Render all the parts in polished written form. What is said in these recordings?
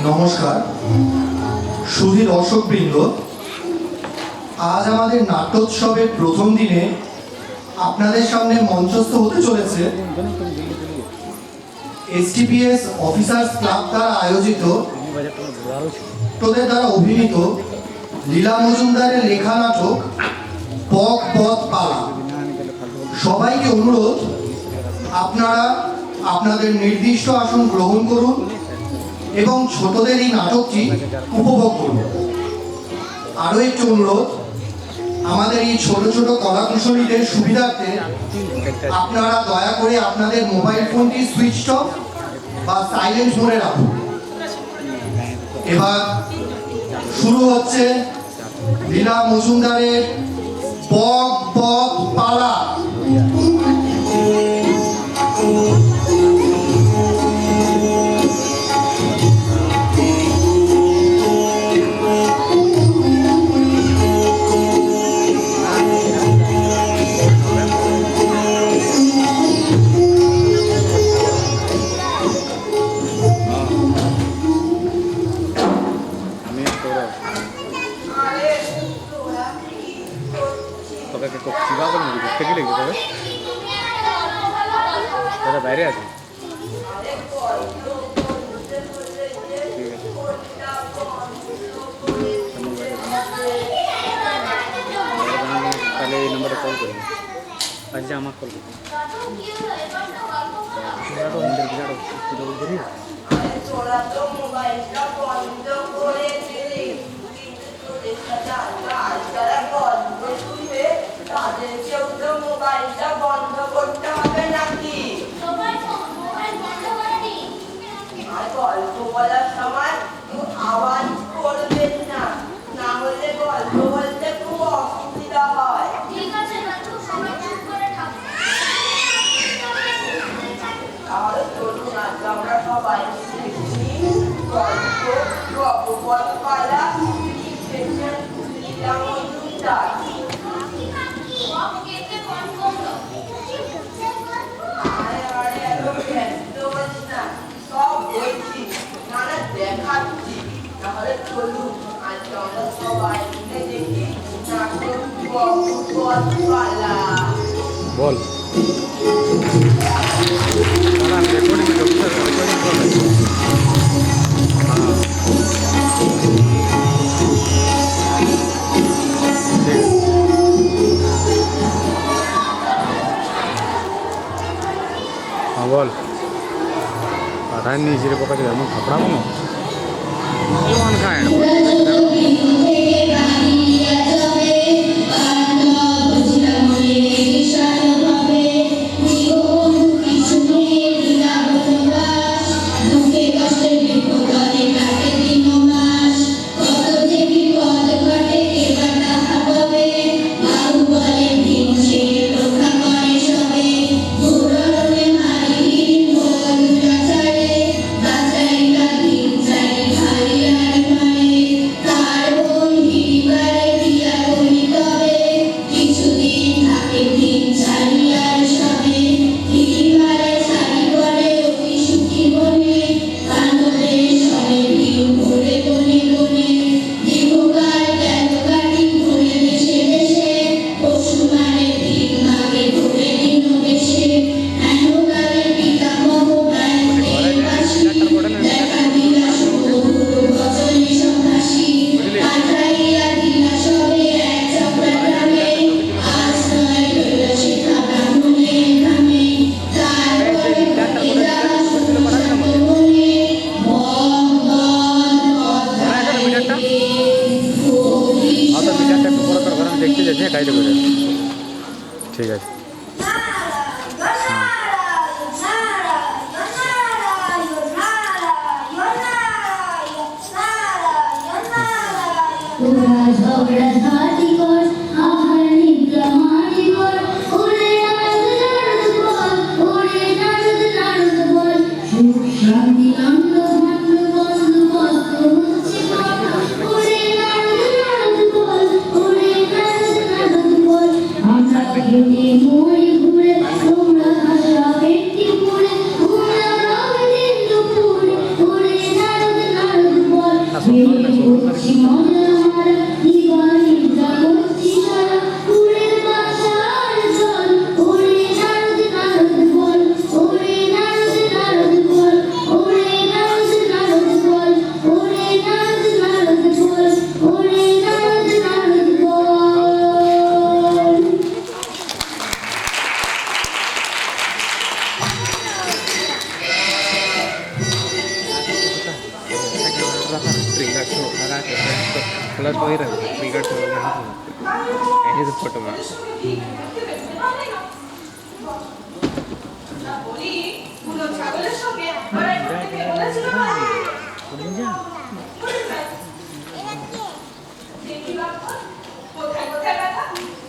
নমস্কার সুধী দর্শকবৃন্দ, আজ আমাদের নাট্যোৎসবের প্রথম দিনে আপনাদের সামনে মঞ্চস্থ হতে চলেছে STPS অফিসার্স ক্লাব দ্বারা আয়োজিত তোদের দ্বারা অভিনীত লীলা মজুমদারের লেখা নাটক পক পথ পালা। সবাইকে অনুরোধ, আপনারা আপনাদের নির্দিষ্ট আসন গ্রহণ করুন এবং ছোটদের এই নাটকটি উপভোগ করুন। আরও একটি অনুরোধ, আমাদের এই ছোট ছোট কলাকুশলীদের সুবিধার্থে আপনারা দয়া করে আপনাদের মোবাইল ফোনটি সুইচ অফ বা সাইলেন্ট মোডে রাখুন। এবার শুরু হচ্ছে লীলা মজুমদারের পক পথ পালা। বাইরে আছে তাহলে এই নম্বরে কল করুন। আচ্ছা আমার কল করুন। গল্প বলার সময় আওয়াজ করবেন না, না হলে গল্প বলতে খুব অসুবিধা হয়। ঠিক আছে না, তো সবাই চুপ করে থাকো। তাহলে চলুন আজ আমরা সবাই গল্প গল্প পালা লিখেছেন লীলা মজুমদার। সব বলছি নানা দেখাচ্ছি, তাহলে চলুন আজ আমরা সবাই মিলে দেখি নাটক পক পালা। বল বল পাঠায় নিয়ে জিরে পোকা ছিল এমন খাপড়াবো না খায় ঠিক আছে। শান্তি प्लस वही रहता है क्रिकेट से यहाँ ऐसे से फोटो में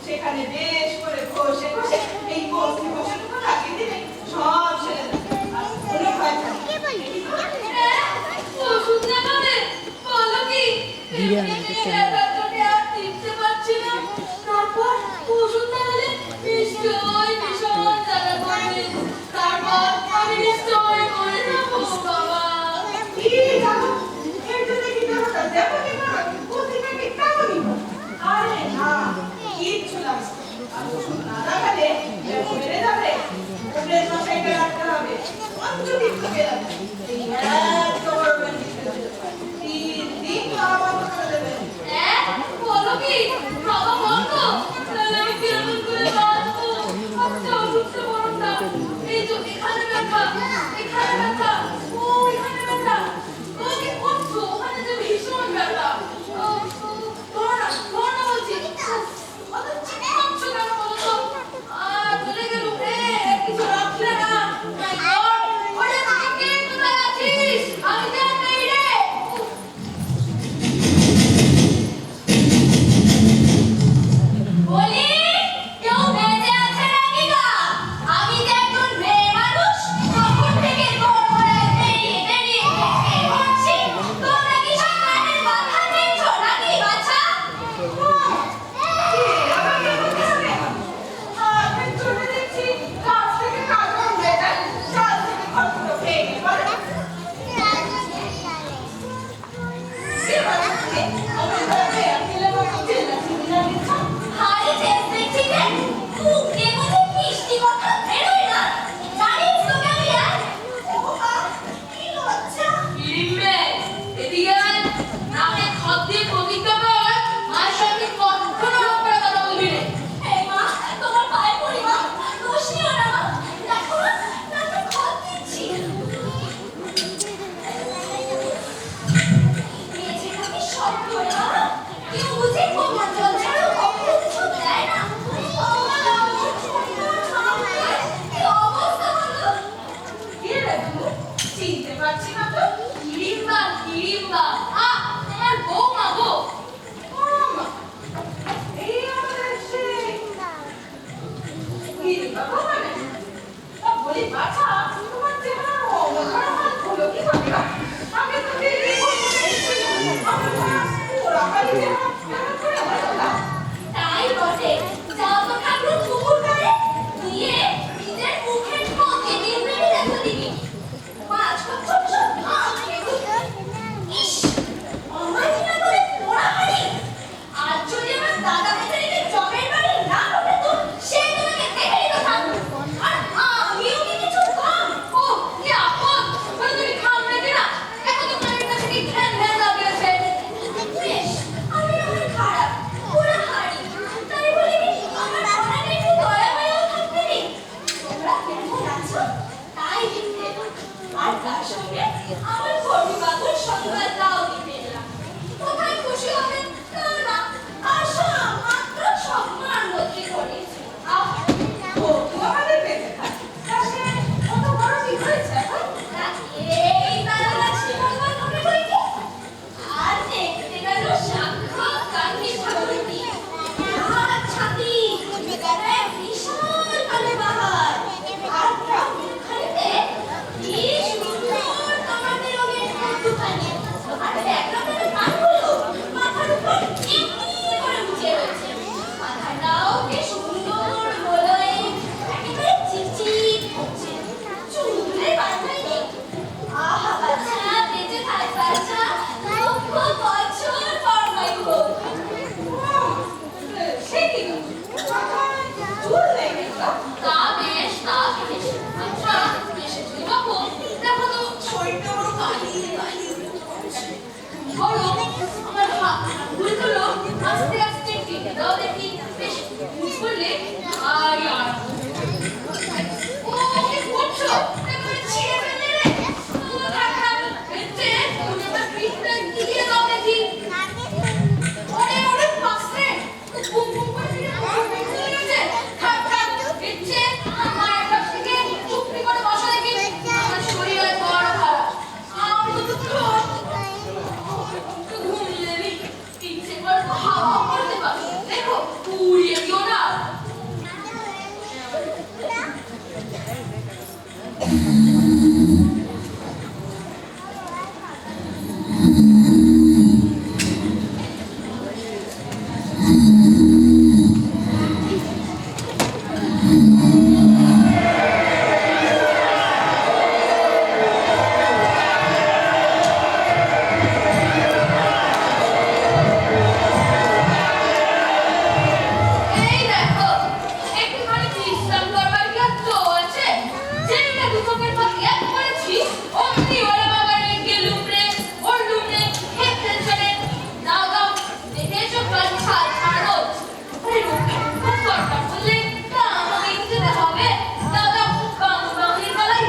সেখানে বেশ করে ঘষে ঘষে এই বসে বসে লাগিয়ে দিলে সব ছেড়ে দেবে কোনো ভয় থাকে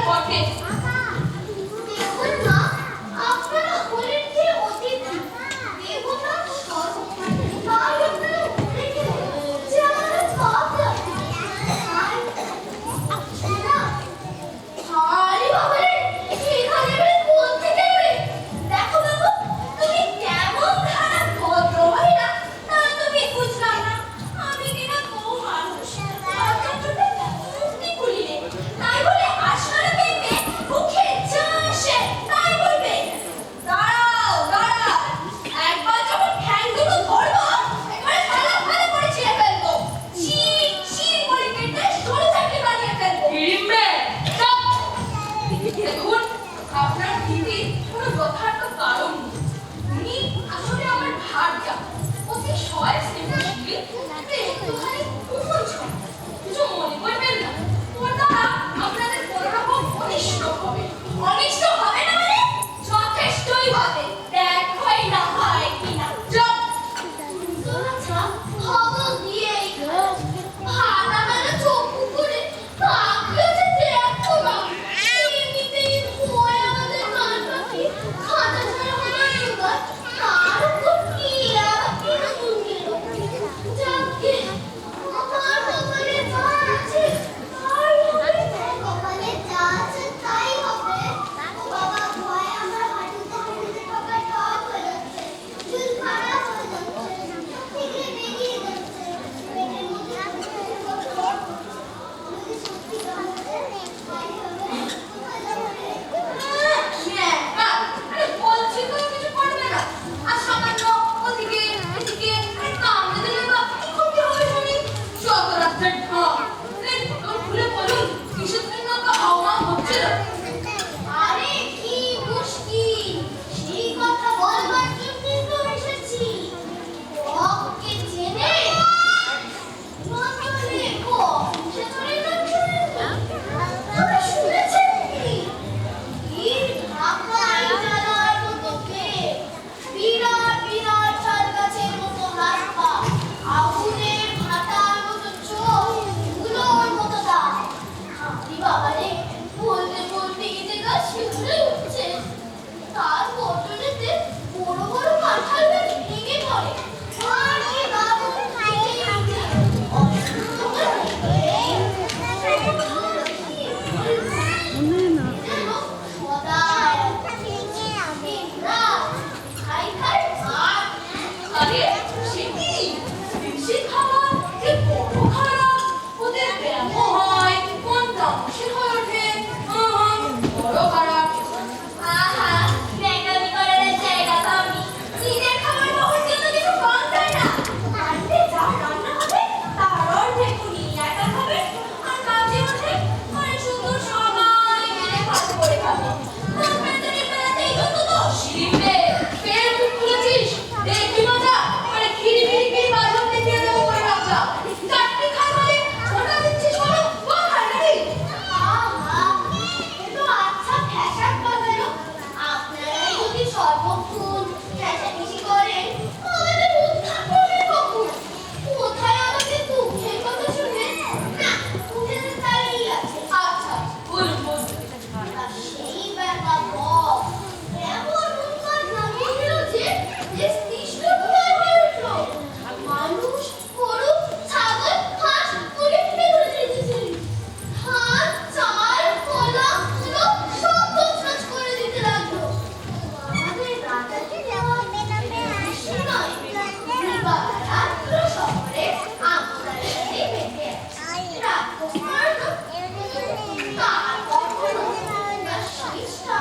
বটে। দেখুন মা, আপনারা হলেন যে অতিথি, দেবতা স্বরূপ। তাই আপনারা বলে গেলেন যে আমাদের পাপ লাগে। না, আরে বাবা রে, এখানে এবারে কোথা থেকে এলে? দেখো বাবু, তুমি কেমন খারাপ ভদ্র মহিলা তা তুমি বুঝলাম না। আমি কিনা বউ মানুষ, বাচ্চাটাকে মুক্তি খুলিলে তাই বলে আসলে পেতে মুখে যা আসে তাই বলবে। দাঁড়াও দাঁড়াও, একবার যখন ঠ্যাংগুলো ধরবো একবারে ফালা ফালা করে ছিঁড়ে ফেলবো। ছি ছি বলে কেটে সরু চাকরি বানিয়ে ফেলবো। হিড়িম্বে, চুপ! দেখুন, আপনার দিদি কোনো যথার্থ কারণ নেই। উনি আসলে আমার ভার্যা, অতি সহায় স্নেহশীলী, একটুখানি কুমুছন। কিছু মনে করবেন না, ওর দ্বারা আপনাদের কোনো রকম অনিষ্ট হবে। অনিষ্ট হবে না মানে? যথেষ্টই হবে। দেখোই না হয় কিনা। চুপ! আচ্ছা, খবর দিয়েই খারাপ। ভাড়া বেলা চোখ করে কাকলে যে দেখো না। এমনিতেই ভয় আমাদের কান পাখি খাঁচা ছাড়া হলো এবার। তার উপর কি আবার কিরকম গেলো। যাকে আমার কপালে যা আছে তাই হবে। কপালে যা আছে তাই হবে। ও বাবা, ভয় আমার হাঁটুতে হাঁটুতে ঠোকা ঠক হয়ে যাচ্ছে। চুল খারাপ হয়ে যাচ্ছে। ঠিকরে বেরিয়ে যাচ্ছে। পেটের মধ্যে যদি সত্যি কাঁদছে তাই হবে। আরে বলছি তো কিছু করবে না। আর সামান্য ওদিকে এদিকে আরে কামড়ে দিলে বা কি ক্ষতি হবে শুনি? যত রাত্রের ঢং। এই ঢোকন খুলে বলুন, কিসের জন্য তো হাওয়া হচ্ছিল? আরে কি মুশকিল, সেই কথা বলবার জন্যই তো এসেছি। বককে চেনে? নজরে বক, সে ধরে নাম শুনেননি? তবে শুনেছেন কি? কি ঢাকায় জ্বালার মতো পেট, বিরাট বিরাট চাল গাছের মতো রাস্তা, আগুনের ভাটার মতো চোখ, ধুলোর মতো দাঁত। আরে বাবা রে, বলতে বলতে যে গা শিউরে উঠছে। তার বদলেতে বড় বড় কাঁঠাল গাছ ভেঙে পড়ে। আর কি বাবু খাইয়ে আছে। অসুস্থ হয়ে যেন সদাই দিনরাত খাই খাই ভাত। আরে সে কি? বেশি খাবার যে বড় খারাপ। ওদের ব্যায়াম হয়, মন তামসে হয়ে ওঠে। বড় খারাপ। আহা, ন্যাকামি করার জায়গা পাওনি। নিজের খাবার খাওয়ার জন্য কিছু কম চাই না। বাড়িতে যা রান্না হবে তার অর্ধেক উনি একা খাবেন, আর বাকি অর্ধেক মানে শুধু সবাই মিলে ভাগ করে খাবো। আপনার তো বেলাতেই যত দোষ। হিড়িম্বে, ফের মুখ খুলেছিস? দেখবি মজা? আরে খিরি ফিরি ফিরি বাজন দেখিয়ে দেবো করে রাখলাম। চারটে খাই বলে ওটা দিচ্ছিস বলো? ও খাই নাকি? আহা, এ তো আচ্ছা ফ্যাশন বাজানো। আপনারাই যদি সর্বক্ষণ ফ্যাশাফিশি করেন, আমাদের উদ্ধার করবে কখন? কোথায় আমাদের দুঃখের কথা শুনবেন? না, উঠে তো দাঁড়িয়ে আছে। আচ্ছা, বলুন বলুন। আর সেই বেটা বক এমন উন্মাদ নামিয়ে দিল যে দেশ তিষ্ঠ হয়ে উঠল। মানুষ, গরু, ছাগল, হাঁস, মুরগি এগুলো রেখেছিলেন। ধান, চাল, কলা, তুলো সব তছনছ করে দিতে লাগলো। আমাদের রাজাকে দেওয়া বেশি নয়। বাবারা পুরো শহরে আমরাই বেঁধে আছে। রাক্ষস মারলো। তার কখনো না শীষটা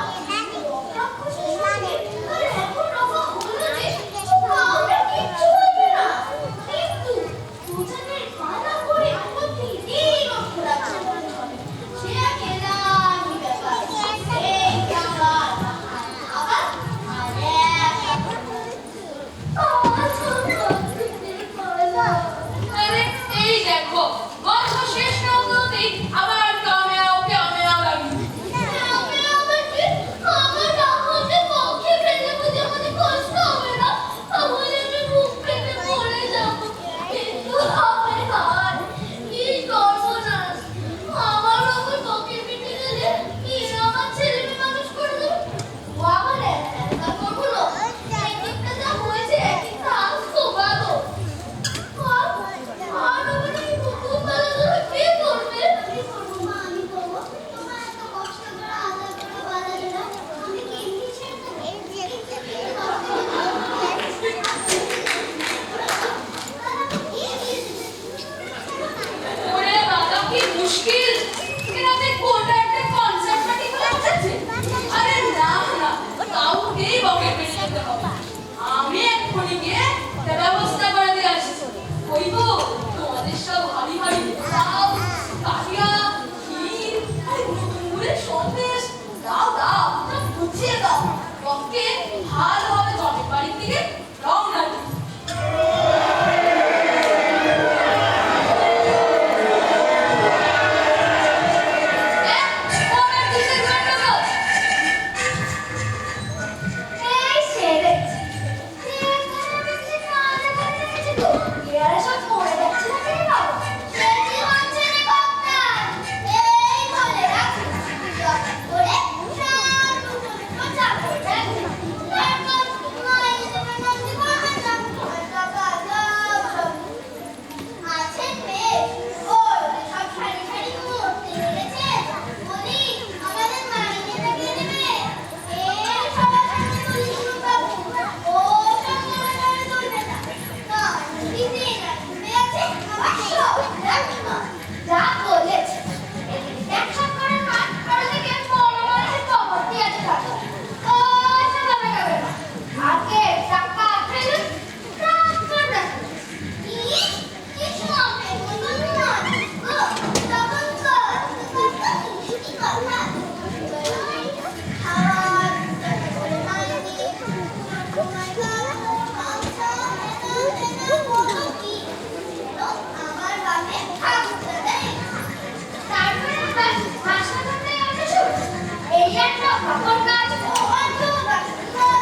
কাপড় কাচ অন্য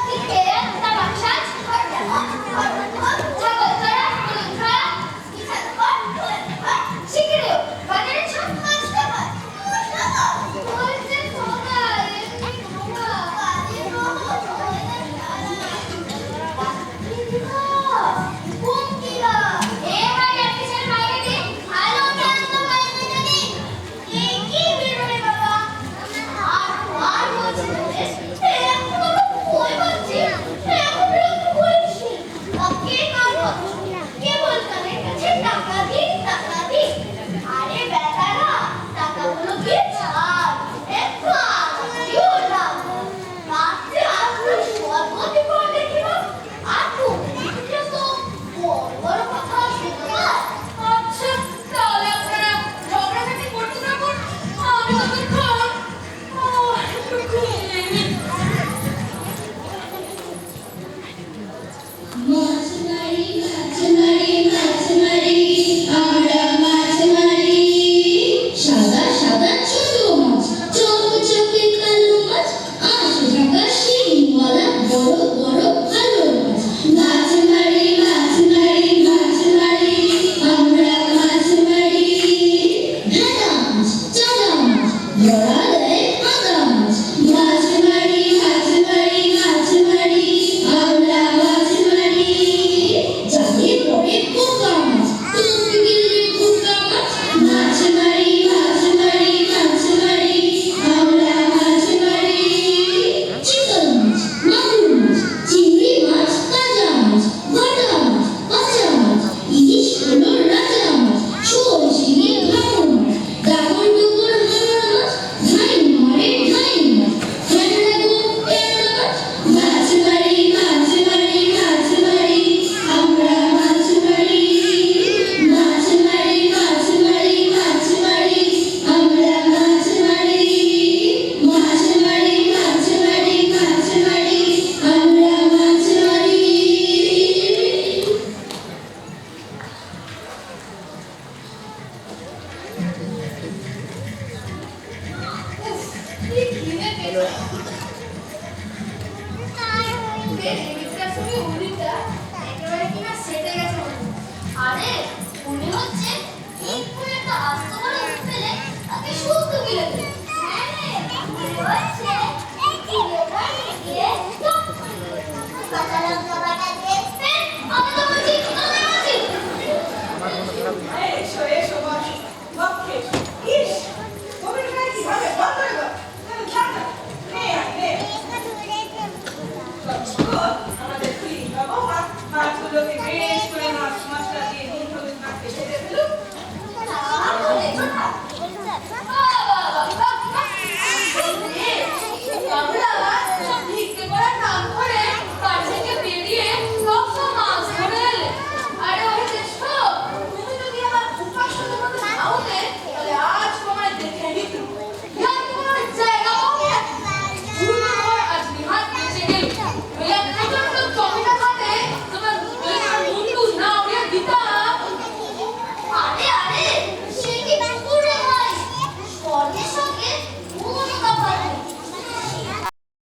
দিকে একটা বাক্সা ছাগল ধরা হলুদ ধরা কিষান কর শিখরেও বাজারে সব মাছ খাবার বলছে সোনা এমনি সোনা কাজে কুমকিরা এ বাজার কিসের বাইরে দিয়ে ভালো জানতো বাইরে জানি কি বেরোলে বাবা আর বলছে এখন কই বলছি এখন বিরক্ত করেছি কে কার কে বলতালে কাছে টাকা দি আরে বেটারা টাকাগুলো কি ছাড় একটু আদিও না রাতে আসলে সর্বতি করে দেখিব আর তুমি তো বড় কথা শুনবা আচ্ছা তাহলে আপনারা ঝগড়াঝাটি করতে থাকুন আমি ততক্ষণ একটু ঘুমিয়ে নিই। মাছ মারি আমরা মাছ মারি সাদা সাদা ছোট মাছ চকচকে কালো মাছ ৮০ টাকা শিংওয়ালা বড় বড় ভালো মাছ মাছ মারি আমরা মাছ মারি ঢাকা মাছ চালা মাছ ধরা দেয় আদা মাছ মাছ মারি আমরা মাছ মারি জালে পড়ে পোকা মাছ তুমি গেলে পোকা মাছ মারি আমরা মাছ মারি চিতল মাছ মাগুর মাছ চিংড়ি মাছ তাজা মাছ বাটা মাছ কাঁচা মাছ ইলিশ হলো রাজা মাছ শোল শিঙি ভাঙর মাছ ডাবর ডুবর হাঙর মাছ ধাই মারে ধাই মাছ ঠ্যাংরা গো ট্যাংরা মাছ মারি আমরা মাছ মারি আমরা মাছ মারি আমরা মাছ মারি কি ঘিরে পেল একেবারে কিনা সেটে গেছে মনে হয়। আরে মনে হচ্ছে একটু একটা আস্ত বড় পেলে তাকে শুদ্ধ গিলে দেবে মনে হচ্ছে